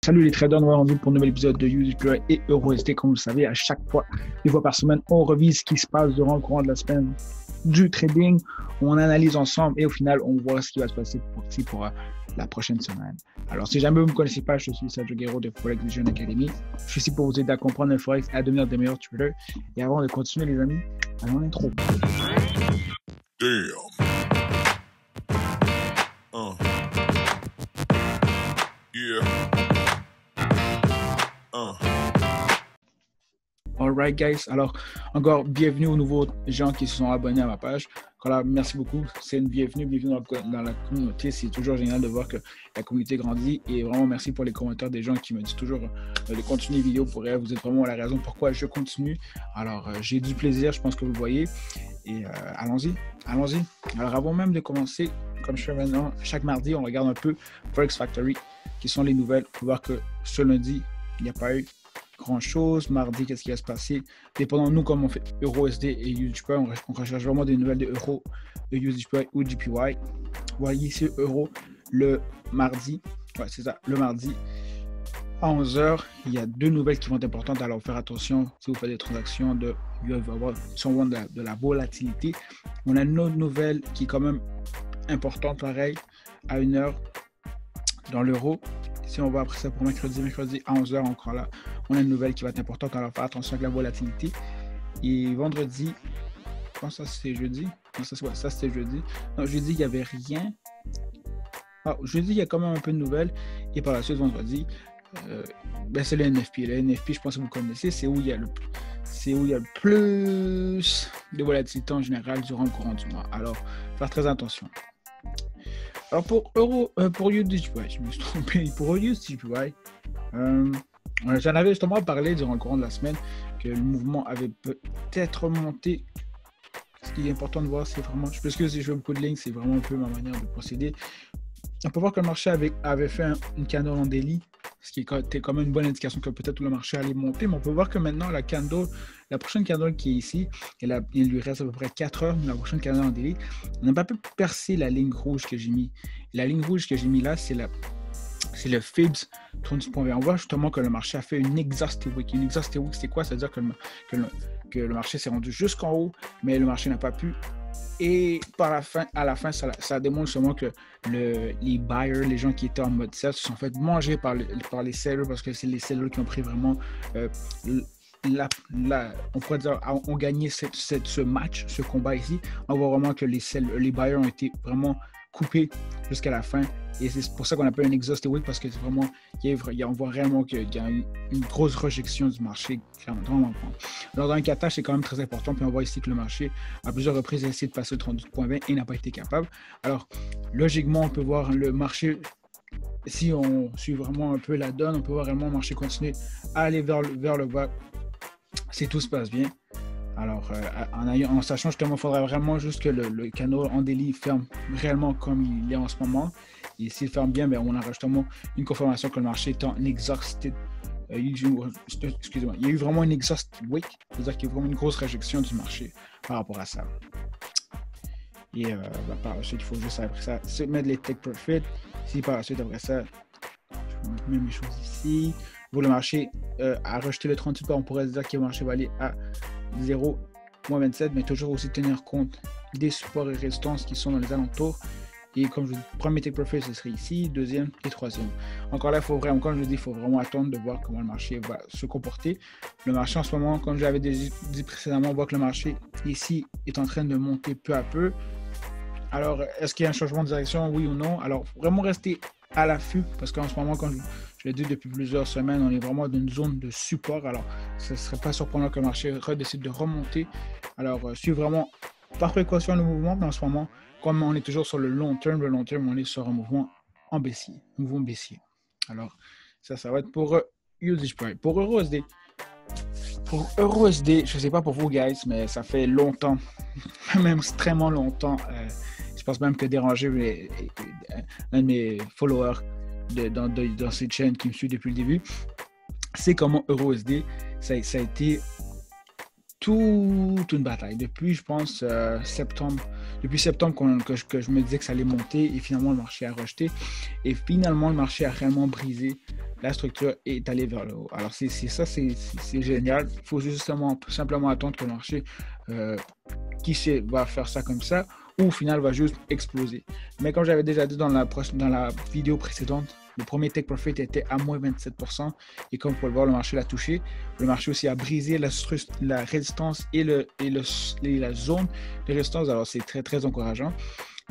Salut les traders, nous allons pour un nouvel épisode de USD et EURUSD. Comme vous le savez, à chaque fois, une fois par semaine, on revise ce qui se passe durant le courant de la semaine du trading. On analyse ensemble et au final, on voit ce qui va se passer pour la prochaine semaine. Alors, si jamais vous ne me connaissez pas, je suis Sergio Guerrero de Forex Vision Academy. Je suis ici pour vous aider à comprendre le Forex et à devenir des meilleurs traders. Et avant de continuer, les amis, allons en intro. Damn. Yeah. Alright guys, alors encore bienvenue aux nouveaux gens qui se sont abonnés à ma page. Voilà, merci beaucoup, c'est une bienvenue dans la communauté. C'est toujours génial de voir que la communauté grandit et vraiment merci pour les commentaires des gens qui me disent toujours de continuer les vidéos pour elle. Vous êtes vraiment la raison pourquoi je continue. Alors j'ai du plaisir, je pense que vous le voyez et allons-y. Alors avant même de commencer, comme je fais maintenant, chaque mardi on regarde un peu Forex Factory qui sont les nouvelles. On peut voir que ce lundi il n'y a pas eu grand-chose. Mardi, qu'est-ce qui va se passer? Dépendant de nous, comme on fait EURUSD et USDPY, on recherche vraiment des nouvelles de Euro, de USDPY ou JPY. Vous voyez ici Euro le mardi. Ouais, c'est ça, le mardi à 11h. Il y a deux nouvelles qui vont être importantes. Alors, faire attention si vous faites des transactions de la volatilité. On a une autre nouvelle qui est quand même importante, pareil, à 1h dans l'euro. Si on va après ça pour mercredi à 11h, encore là, on a une nouvelle qui va être importante. Alors, faire attention avec la volatilité. Et vendredi, je pense que ça c'était jeudi. Non, ça c'était jeudi. Non, jeudi, il n'y avait rien. Ah, jeudi, il y a quand même un peu de nouvelles. Et par la suite, vendredi, c'est le NFP. Le NFP, je pense que vous connaissez, c'est où il y a le plus de volatilité en général durant le courant du mois. Alors, faire très attention. Alors pour USDPY, je me suis trompé. Pour USDPY, j'en avais justement parlé durant le courant de la semaine que le mouvement avait peut-être monté. Ce qui est important de voir, c'est vraiment, parce que si je fais beaucoup de lignes, c'est vraiment un peu ma manière de procéder. On peut voir que le marché avait fait une candle en daily, ce qui était quand même une bonne indication que peut-être le marché allait monter, mais on peut voir que maintenant la prochaine candle qui est ici, il lui reste à peu près 4 heures, la prochaine candle en daily, on n'a pas pu percer la ligne rouge que j'ai mis. La ligne rouge que j'ai mis là, c'est le Fibs 30.20. On voit justement que le marché a fait une exhaustive wick. Une exhaustive wick, c'est quoi? C'est-à-dire que le marché s'est rendu jusqu'en haut, mais le marché n'a pas pu. Et à la fin, ça démontre justement que les buyers, les gens qui étaient en mode sell, se sont fait manger par les sellers parce que c'est les sellers qui ont pris vraiment, on pourrait dire, ont gagné ce match, ce combat ici. On voit vraiment que les buyers ont été vraiment coupés jusqu'à la fin. Et c'est pour ça qu'on appelle un exhausted wick parce que c'est vraiment, on voit réellement qu'il y a une grosse rejection du marché. Alors dans un catage, c'est quand même très important. Puis on voit ici que le marché, à plusieurs reprises, a essayé de passer le 38.20 et n'a pas été capable. Alors, logiquement, on peut voir le marché, si on suit vraiment un peu la donne, on peut voir vraiment le marché continuer à aller vers le bas si tout se passe bien. Alors, en sachant justement, il faudrait vraiment juste que le canal en daily ferme réellement comme il est en ce moment. Et s'il ferme bien, on a justement une confirmation que le marché est en exhausted. Excusez-moi, il y a eu vraiment une exhausted wick, c'est-à-dire qu'il y a vraiment une grosse réjection du marché par rapport à ça. Et par la suite, il faut juste après ça mettre les take profit. Si par la suite, après ça, je mets mes choses ici. Pour le marché a rejeté le 38, on pourrait dire que le marché va aller à 0,27, mais toujours aussi tenir compte des supports et résistances qui sont dans les alentours. Et comme je vous dis, premier take profit, ce serait ici, deuxième et troisième. Encore là, il faut vraiment attendre de voir comment le marché va se comporter. Le marché en ce moment, comme j'avais dit précédemment, on voit que le marché ici est en train de monter peu à peu. Alors, est-ce qu'il y a un changement de direction, oui ou non? Alors, vraiment rester à l'affût, parce qu'en ce moment, comme je l'ai dit depuis plusieurs semaines, on est vraiment dans une zone de support. Alors, ce ne serait pas surprenant que le marché décide de remonter. Alors, suivre vraiment par précaution le mouvement, mais en ce moment, comme on est toujours sur le long terme, on est sur un mouvement en baissier, Alors, ça va être pour USDPY. Pour EURUSD, je ne sais pas pour vous, guys, mais ça fait longtemps, même extrêmement longtemps. Je pense même que déranger un de mes followers dans cette chaîne qui me suit depuis le début, c'est comment EURUSD, ça a été toute une bataille. Depuis, je pense, septembre depuis septembre que je me disais que ça allait monter et finalement le marché a rejeté. Et finalement, le marché a réellement brisé. La structure est allée vers le haut. Alors, c'est génial. Il faut justement simplement attendre que le marché qui sait, va faire ça comme ça ou au final va juste exploser. Mais comme j'avais déjà dit dans la vidéo précédente, le premier take profit était à moins 27%. Et comme vous pouvez le voir, le marché l'a touché. Le marché aussi a brisé la résistance et la zone de résistance. Alors, c'est très, très encourageant.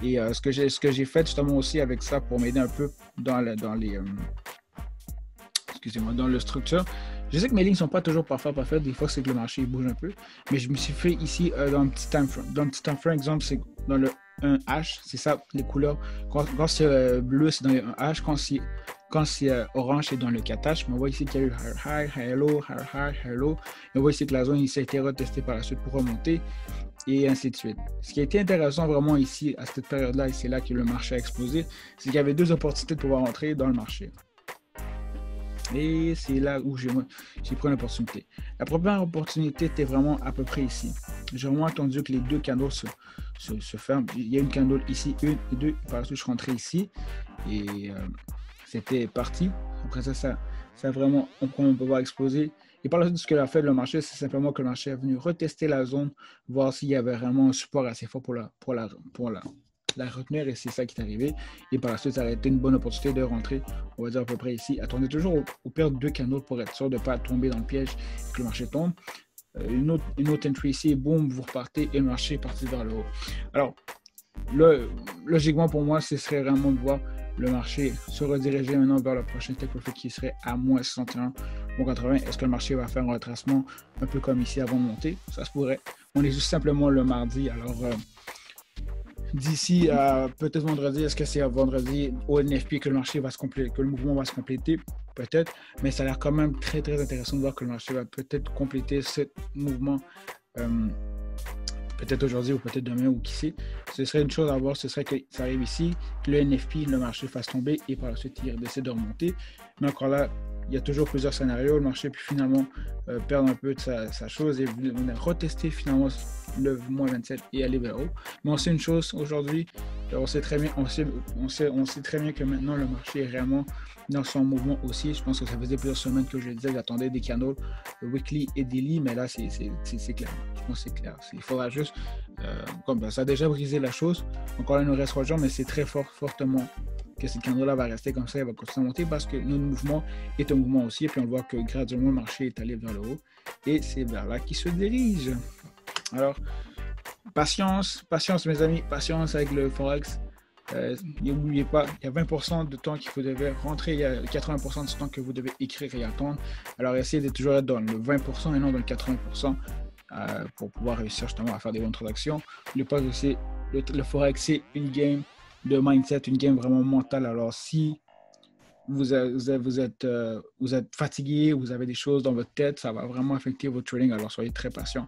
Et ce que j'ai fait justement aussi avec ça pour m'aider un peu dans le structure. Je sais que mes lignes ne sont pas toujours parfaites. Des fois, c'est que le marché bouge un peu. Mais je me suis fait ici dans le petit time frame. Dans le petit time frame, exemple, c'est dans le 1H. C'est ça, les couleurs. Quand c'est bleu, c'est dans le 1H. Quand c'est orange, c'est dans le 4H. Mais on voit ici qu'il y a eu high, high, low, high, high, low. Et on voit ici que la zone ici a été retestée par la suite pour remonter. Et ainsi de suite. Ce qui a été intéressant vraiment ici, à cette période-là, et c'est là que le marché a explosé, c'est qu'il y avait deux opportunités de pouvoir entrer dans le marché. Et c'est là où j'ai pris une opportunité. La première opportunité était vraiment à peu près ici. J'ai vraiment attendu que les deux candles se ferment. Il y a une candle ici, une et deux. Par la suite, je suis rentré ici. Et c'était parti. Après ça a vraiment, on peut voir exploser. Et par la suite, ce que a fait le marché, c'est simplement que le marché est venu retester la zone, voir s'il y avait vraiment un support assez fort pour la retenir, et c'est ça qui est arrivé. Et par la suite, ça a été une bonne opportunité de rentrer, on va dire à peu près ici. Attendez toujours au pire de deux canaux pour être sûr de ne pas tomber dans le piège et que le marché tombe. Une autre entry ici, boum, vous repartez et le marché est parti vers le haut. Alors, logiquement pour moi, ce serait vraiment de voir le marché se rediriger maintenant vers le prochain take profit qui serait à moins 61, moins 80. Est-ce que le marché va faire un retracement un peu comme ici avant de monter? Ça se pourrait. On est juste simplement le mardi, alors d'ici à peut-être vendredi, est-ce que c'est à vendredi au NFP que le marché va se compléter, que le mouvement va se compléter? Peut-être, mais ça a l'air quand même très très intéressant de voir que le marché va peut-être compléter ce mouvement peut-être aujourd'hui ou peut-être demain ou qui sait. Ce serait une chose à voir, ce serait que ça arrive ici, que le NFP, le marché fasse tomber et par la suite il décide de remonter. Mais encore là, il y a toujours plusieurs scénarios. Le marché peut finalement perdre un peu de sa chose et on a retesté finalement le moins 27 et aller vers haut. Mais on sait une chose aujourd'hui, on sait très bien que maintenant le marché est réellement dans son mouvement aussi. Je pense que ça faisait plusieurs semaines que je disais que j'attendais des candles weekly et daily, mais là c'est clair. Je pense que c'est clair. Il faudra juste, comme ça a déjà brisé la chose. Encore là, il nous reste 3 jours, mais c'est très fortement que cette candle-là va rester comme ça, elle va continuer à monter parce que notre mouvement est un mouvement aussi. Et puis on voit que graduellement le marché est allé vers le haut et c'est vers là qu'il se dirige. Alors, patience mes amis, patience avec le Forex. N'oubliez pas, il y a 20% de temps qu'il vous devez rentrer, il y a 80% du temps que vous devez écrire et attendre. Alors essayez de toujours être dans le 20% et non dans le 80% pour pouvoir réussir justement à faire des bonnes transactions. Le Forex, c'est une game de mindset, une game vraiment mentale. Alors si vous êtes fatigué, vous avez des choses dans votre tête, ça va vraiment affecter votre trading. Alors soyez très patient.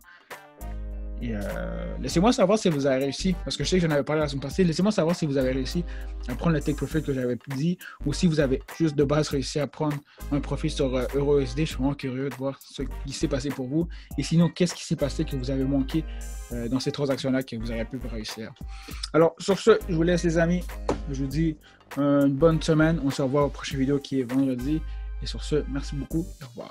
Et laissez-moi savoir si vous avez réussi, parce que je sais que j'en avais parlé la semaine passée. Laissez-moi savoir si vous avez réussi à prendre le take profit que j'avais dit, ou si vous avez juste de base réussi à prendre un profit sur EURUSD. Je suis vraiment curieux de voir ce qui s'est passé pour vous. Et sinon, qu'est-ce qui s'est passé que vous avez manqué dans ces transactions-là que vous auriez pu réussir. Alors, sur ce, je vous laisse les amis. Je vous dis une bonne semaine. On se revoit au prochain vidéo qui est vendredi. Et sur ce, merci beaucoup et au revoir.